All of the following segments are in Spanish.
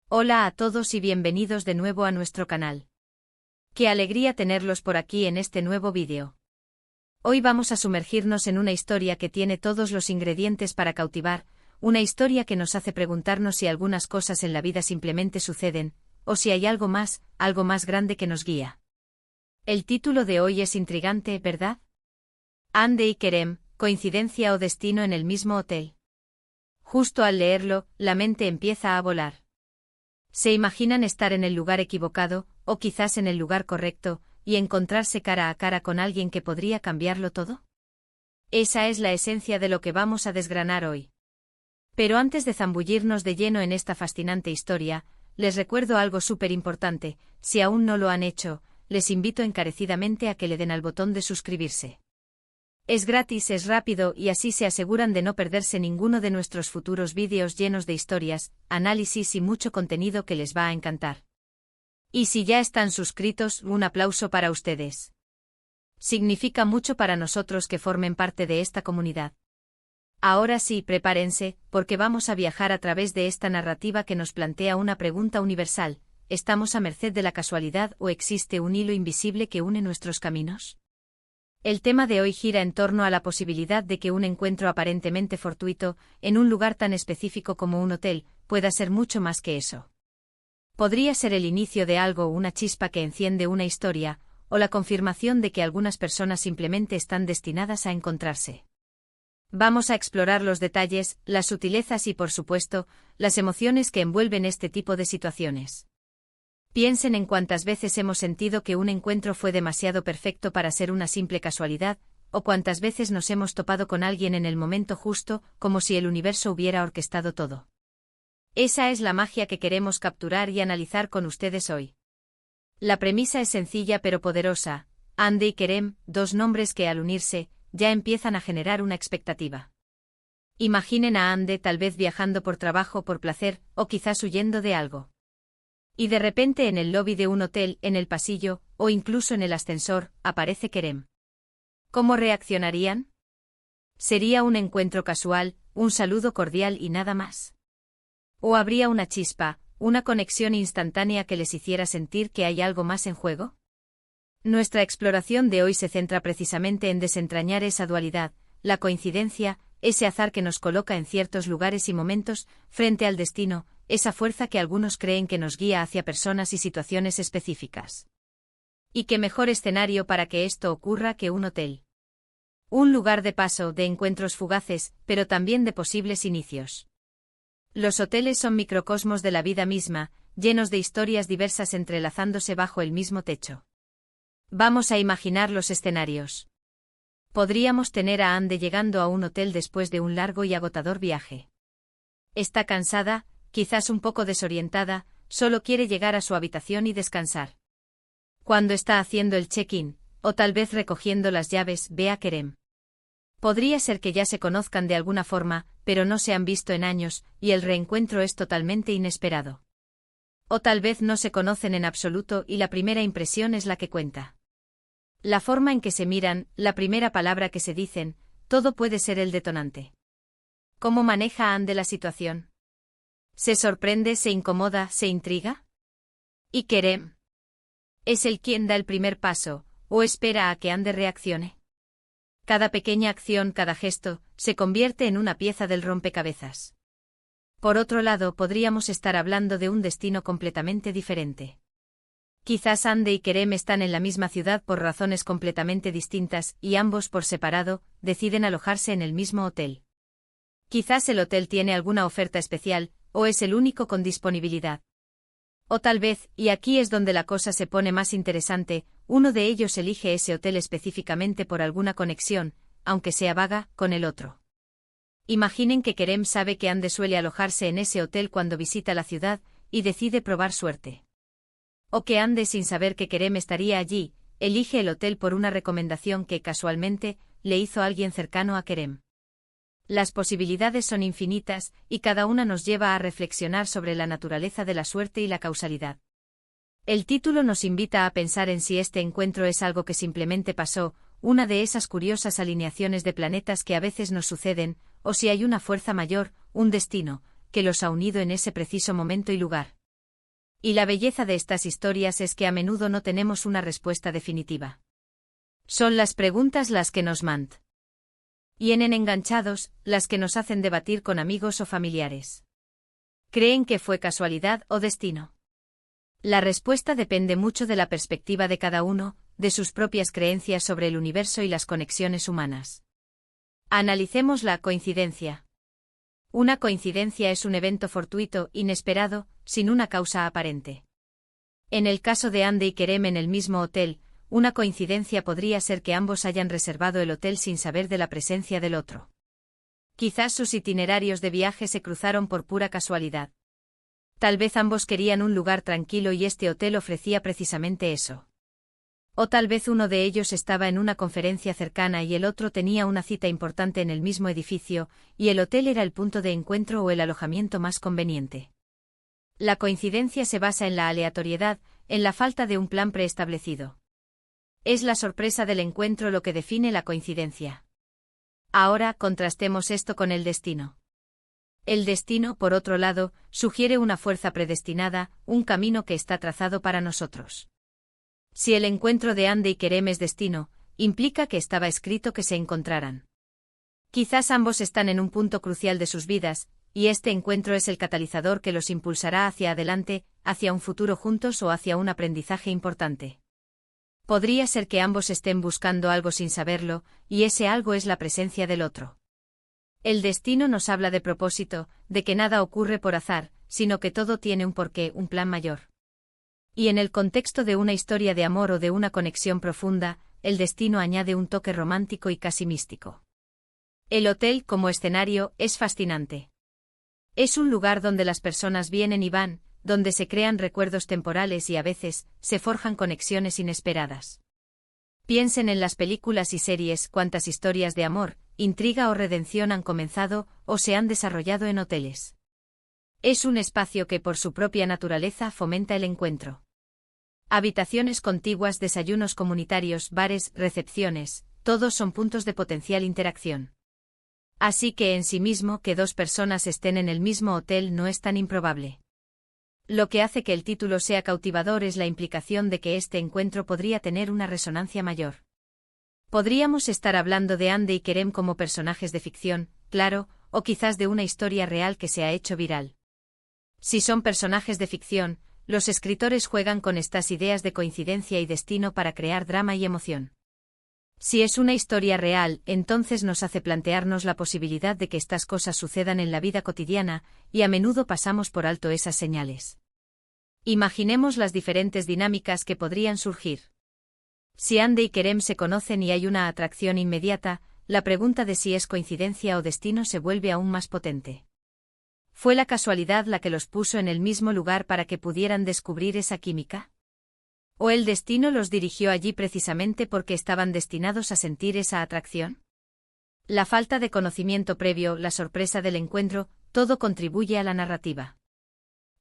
Hola a todos y bienvenidos de nuevo a nuestro canal. Qué alegría tenerlos por aquí en este nuevo vídeo. Hoy vamos a sumergirnos en una historia que tiene todos los ingredientes para cautivar, una historia que nos hace preguntarnos si algunas cosas en la vida simplemente suceden, o si hay algo más grande que nos guía. El título de hoy es intrigante, ¿verdad? Hande y Kerem, coincidencia o destino en el mismo hotel. Justo al leerlo, la mente empieza a volar. ¿Se imaginan estar en el lugar equivocado, o quizás en el lugar correcto, y encontrarse cara a cara con alguien que podría cambiarlo todo? Esa es la esencia de lo que vamos a desgranar hoy. Pero antes de zambullirnos de lleno en esta fascinante historia, les recuerdo algo súper importante: si aún no lo han hecho, les invito encarecidamente a que le den al botón de suscribirse. Es gratis, es rápido y así se aseguran de no perderse ninguno de nuestros futuros vídeos llenos de historias, análisis y mucho contenido que les va a encantar. Y si ya están suscritos, un aplauso para ustedes. Significa mucho para nosotros que formen parte de esta comunidad. Ahora sí, prepárense, porque vamos a viajar a través de esta narrativa que nos plantea una pregunta universal: ¿estamos a merced de la casualidad o existe un hilo invisible que une nuestros caminos? El tema de hoy gira en torno a la posibilidad de que un encuentro aparentemente fortuito, en un lugar tan específico como un hotel, pueda ser mucho más que eso. Podría ser el inicio de algo, una chispa que enciende una historia, o la confirmación de que algunas personas simplemente están destinadas a encontrarse. Vamos a explorar los detalles, las sutilezas y, por supuesto, las emociones que envuelven este tipo de situaciones. Piensen en cuántas veces hemos sentido que un encuentro fue demasiado perfecto para ser una simple casualidad, o cuántas veces nos hemos topado con alguien en el momento justo, como si el universo hubiera orquestado todo. Esa es la magia que queremos capturar y analizar con ustedes hoy. La premisa es sencilla pero poderosa: Hande y Kerem, dos nombres que al unirse, ya empiezan a generar una expectativa. Imaginen a Hande tal vez viajando por trabajo, por placer, o quizás huyendo de algo. Y de repente en el lobby de un hotel, en el pasillo, o incluso en el ascensor, aparece Kerem. ¿Cómo reaccionarían? ¿Sería un encuentro casual, un saludo cordial y nada más? ¿O habría una chispa, una conexión instantánea que les hiciera sentir que hay algo más en juego? Nuestra exploración de hoy se centra precisamente en desentrañar esa dualidad, la coincidencia, ese azar que nos coloca en ciertos lugares y momentos, frente al destino, esa fuerza que algunos creen que nos guía hacia personas y situaciones específicas. ¿Y qué mejor escenario para que esto ocurra que un hotel? Un lugar de paso, de encuentros fugaces, pero también de posibles inicios. Los hoteles son microcosmos de la vida misma, llenos de historias diversas entrelazándose bajo el mismo techo. Vamos a imaginar los escenarios. Podríamos tener a Hande llegando a un hotel después de un largo y agotador viaje. Está cansada, quizás un poco desorientada, solo quiere llegar a su habitación y descansar. Cuando está haciendo el check-in, o tal vez recogiendo las llaves, ve a Kerem. Podría ser que ya se conozcan de alguna forma, pero no se han visto en años, y el reencuentro es totalmente inesperado. O tal vez no se conocen en absoluto y la primera impresión es la que cuenta. La forma en que se miran, la primera palabra que se dicen, todo puede ser el detonante. ¿Cómo maneja Hande la situación? ¿Se sorprende, se incomoda, se intriga? ¿Y Kerem? ¿Es él quien da el primer paso, o espera a que Hande reaccione? Cada pequeña acción, cada gesto, se convierte en una pieza del rompecabezas. Por otro lado, podríamos estar hablando de un destino completamente diferente. Quizás Hande y Kerem están en la misma ciudad por razones completamente distintas, y ambos por separado, deciden alojarse en el mismo hotel. Quizás el hotel tiene alguna oferta especial, o es el único con disponibilidad. O tal vez, y aquí es donde la cosa se pone más interesante, uno de ellos elige ese hotel específicamente por alguna conexión, aunque sea vaga, con el otro. Imaginen que Kerem sabe que Hande suele alojarse en ese hotel cuando visita la ciudad, y decide probar suerte. O que Hande, sin saber que Kerem estaría allí, elige el hotel por una recomendación que, casualmente, le hizo alguien cercano a Kerem. Las posibilidades son infinitas, y cada una nos lleva a reflexionar sobre la naturaleza de la suerte y la causalidad. El título nos invita a pensar en si este encuentro es algo que simplemente pasó, una de esas curiosas alineaciones de planetas que a veces nos suceden, o si hay una fuerza mayor, un destino, que los ha unido en ese preciso momento y lugar. Y la belleza de estas historias es que a menudo no tenemos una respuesta definitiva. Son las preguntas las que nos mantienen enganchados, las que nos hacen debatir con amigos o familiares. ¿Creen que fue casualidad o destino? La respuesta depende mucho de la perspectiva de cada uno, de sus propias creencias sobre el universo y las conexiones humanas. Analicemos la coincidencia. Una coincidencia es un evento fortuito, inesperado, sin una causa aparente. En el caso de Andy y Kerem en el mismo hotel, una coincidencia podría ser que ambos hayan reservado el hotel sin saber de la presencia del otro. Quizás sus itinerarios de viaje se cruzaron por pura casualidad. Tal vez ambos querían un lugar tranquilo y este hotel ofrecía precisamente eso. O tal vez uno de ellos estaba en una conferencia cercana y el otro tenía una cita importante en el mismo edificio, y el hotel era el punto de encuentro o el alojamiento más conveniente. La coincidencia se basa en la aleatoriedad, en la falta de un plan preestablecido. Es la sorpresa del encuentro lo que define la coincidencia. Ahora contrastemos esto con el destino. El destino, por otro lado, sugiere una fuerza predestinada, un camino que está trazado para nosotros. Si el encuentro de Andy y Kerem es destino, implica que estaba escrito que se encontraran. Quizás ambos están en un punto crucial de sus vidas, y este encuentro es el catalizador que los impulsará hacia adelante, hacia un futuro juntos o hacia un aprendizaje importante. Podría ser que ambos estén buscando algo sin saberlo, y ese algo es la presencia del otro. El destino nos habla de propósito, de que nada ocurre por azar, sino que todo tiene un porqué, un plan mayor. Y en el contexto de una historia de amor o de una conexión profunda, el destino añade un toque romántico y casi místico. El hotel, como escenario, es fascinante. Es un lugar donde las personas vienen y van, donde se crean recuerdos temporales y a veces, se forjan conexiones inesperadas. Piensen en las películas y series, cuántas historias de amor, intriga o redención han comenzado, o se han desarrollado en hoteles. Es un espacio que por su propia naturaleza fomenta el encuentro. Habitaciones contiguas, desayunos comunitarios, bares, recepciones, todos son puntos de potencial interacción. Así que en sí mismo que dos personas estén en el mismo hotel no es tan improbable. Lo que hace que el título sea cautivador es la implicación de que este encuentro podría tener una resonancia mayor. Podríamos estar hablando de Andy y Kerem como personajes de ficción, claro, o quizás de una historia real que se ha hecho viral. Si son personajes de ficción, los escritores juegan con estas ideas de coincidencia y destino para crear drama y emoción. Si es una historia real, entonces nos hace plantearnos la posibilidad de que estas cosas sucedan en la vida cotidiana, y a menudo pasamos por alto esas señales. Imaginemos las diferentes dinámicas que podrían surgir. Si Andy y Kerem se conocen y hay una atracción inmediata, la pregunta de si es coincidencia o destino se vuelve aún más potente. ¿Fue la casualidad la que los puso en el mismo lugar para que pudieran descubrir esa química? ¿O el destino los dirigió allí precisamente porque estaban destinados a sentir esa atracción? La falta de conocimiento previo, la sorpresa del encuentro, todo contribuye a la narrativa.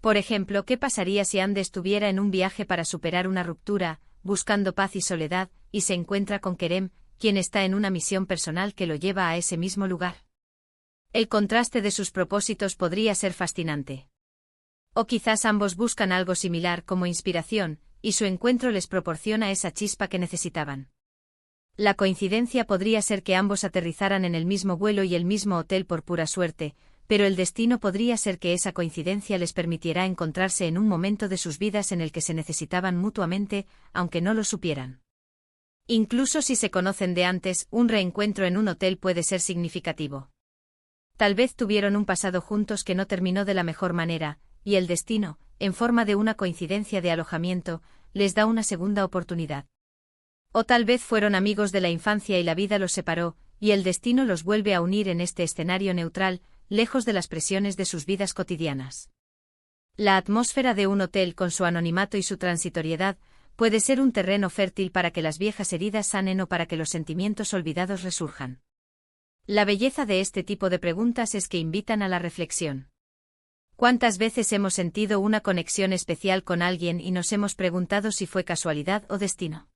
Por ejemplo, ¿qué pasaría si Andy estuviera en un viaje para superar una ruptura, buscando paz y soledad, y se encuentra con Kerem, quien está en una misión personal que lo lleva a ese mismo lugar? El contraste de sus propósitos podría ser fascinante. O quizás ambos buscan algo similar como inspiración, y su encuentro les proporciona esa chispa que necesitaban. La coincidencia podría ser que ambos aterrizaran en el mismo vuelo y el mismo hotel por pura suerte, pero el destino podría ser que esa coincidencia les permitiera encontrarse en un momento de sus vidas en el que se necesitaban mutuamente, aunque no lo supieran. Incluso si se conocen de antes, un reencuentro en un hotel puede ser significativo. Tal vez tuvieron un pasado juntos que no terminó de la mejor manera, y el destino, en forma de una coincidencia de alojamiento, les da una segunda oportunidad. O tal vez fueron amigos de la infancia y la vida los separó, y el destino los vuelve a unir en este escenario neutral, lejos de las presiones de sus vidas cotidianas. La atmósfera de un hotel con su anonimato y su transitoriedad puede ser un terreno fértil para que las viejas heridas sanen o para que los sentimientos olvidados resurjan. La belleza de este tipo de preguntas es que invitan a la reflexión. ¿Cuántas veces hemos sentido una conexión especial con alguien y nos hemos preguntado si fue casualidad o destino?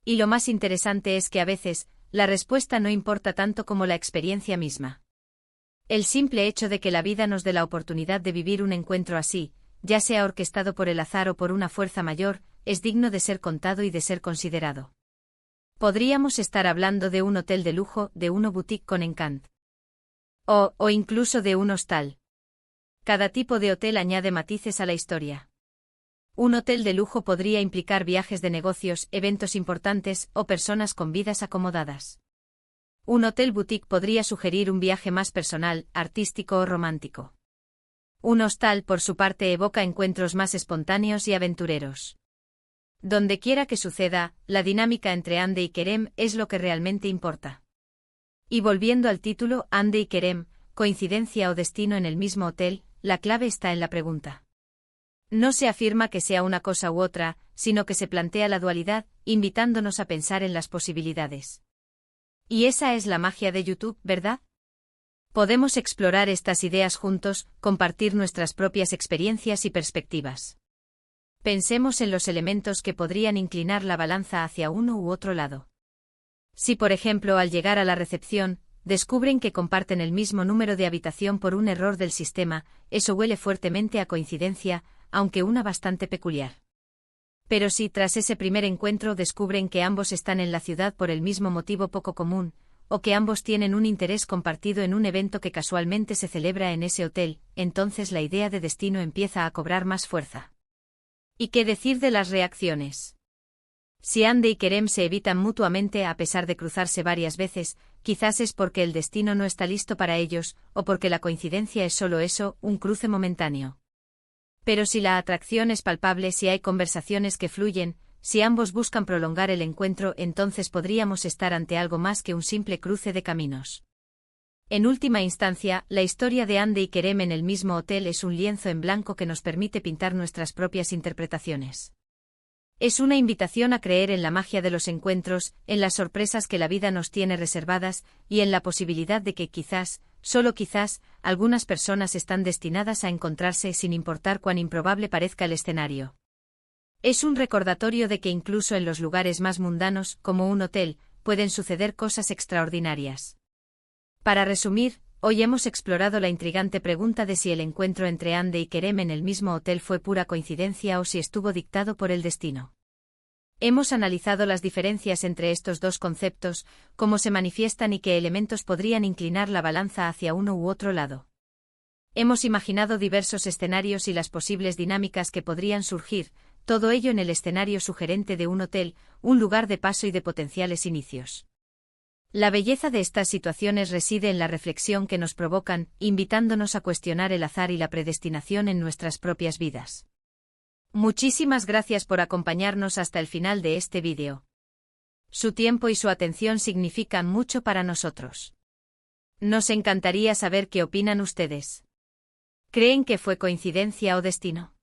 Y lo más interesante es que a veces, la respuesta no importa tanto como la experiencia misma. El simple hecho de que la vida nos dé la oportunidad de vivir un encuentro así, ya sea orquestado por el azar o por una fuerza mayor, es digno de ser contado y de ser considerado. Podríamos estar hablando de un hotel de lujo, de una boutique con encanto. O incluso de un hostal. Cada tipo de hotel añade matices a la historia. Un hotel de lujo podría implicar viajes de negocios, eventos importantes o personas con vidas acomodadas. Un hotel boutique podría sugerir un viaje más personal, artístico o romántico. Un hostal, por su parte, evoca encuentros más espontáneos y aventureros. Donde quiera que suceda, la dinámica entre Hande y Kerem es lo que realmente importa. Y volviendo al título, Hande y Kerem, coincidencia o destino en el mismo hotel, la clave está en la pregunta. No se afirma que sea una cosa u otra, sino que se plantea la dualidad, invitándonos a pensar en las posibilidades. Y esa es la magia de YouTube, ¿verdad? Podemos explorar estas ideas juntos, compartir nuestras propias experiencias y perspectivas. Pensemos en los elementos que podrían inclinar la balanza hacia uno u otro lado. Si, por ejemplo, al llegar a la recepción, descubren que comparten el mismo número de habitación por un error del sistema, eso huele fuertemente a coincidencia, aunque una bastante peculiar. Pero si tras ese primer encuentro descubren que ambos están en la ciudad por el mismo motivo poco común, o que ambos tienen un interés compartido en un evento que casualmente se celebra en ese hotel, entonces la idea de destino empieza a cobrar más fuerza. ¿Y qué decir de las reacciones? Si Hande y Kerem se evitan mutuamente a pesar de cruzarse varias veces, quizás es porque el destino no está listo para ellos, o porque la coincidencia es solo eso, un cruce momentáneo. Pero si la atracción es palpable, si hay conversaciones que fluyen, si ambos buscan prolongar el encuentro, entonces podríamos estar ante algo más que un simple cruce de caminos. En última instancia, la historia de Hande y Kerem en el mismo hotel es un lienzo en blanco que nos permite pintar nuestras propias interpretaciones. Es una invitación a creer en la magia de los encuentros, en las sorpresas que la vida nos tiene reservadas, y en la posibilidad de que quizás, solo quizás, algunas personas están destinadas a encontrarse sin importar cuán improbable parezca el escenario. Es un recordatorio de que incluso en los lugares más mundanos, como un hotel, pueden suceder cosas extraordinarias. Para resumir, hoy hemos explorado la intrigante pregunta de si el encuentro entre Hande y Kerem en el mismo hotel fue pura coincidencia o si estuvo dictado por el destino. Hemos analizado las diferencias entre estos dos conceptos, cómo se manifiestan y qué elementos podrían inclinar la balanza hacia uno u otro lado. Hemos imaginado diversos escenarios y las posibles dinámicas que podrían surgir, todo ello en el escenario sugerente de un hotel, un lugar de paso y de potenciales inicios. La belleza de estas situaciones reside en la reflexión que nos provocan, invitándonos a cuestionar el azar y la predestinación en nuestras propias vidas. Muchísimas gracias por acompañarnos hasta el final de este vídeo. Su tiempo y su atención significan mucho para nosotros. Nos encantaría saber qué opinan ustedes. ¿Creen que fue coincidencia o destino?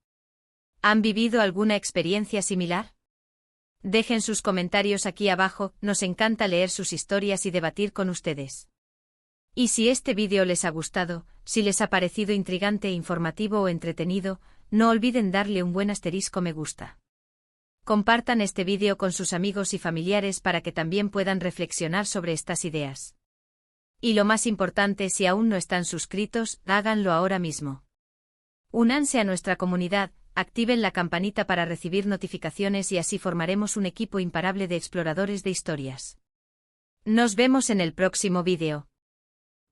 ¿Han vivido alguna experiencia similar? Dejen sus comentarios aquí abajo, nos encanta leer sus historias y debatir con ustedes. Y si este vídeo les ha gustado, si les ha parecido intrigante, informativo o entretenido, no olviden darle un buen asterisco me gusta. Compartan este vídeo con sus amigos y familiares para que también puedan reflexionar sobre estas ideas. Y lo más importante, si aún no están suscritos, háganlo ahora mismo. Únanse a nuestra comunidad. Activen la campanita para recibir notificaciones y así formaremos un equipo imparable de exploradores de historias. Nos vemos en el próximo vídeo.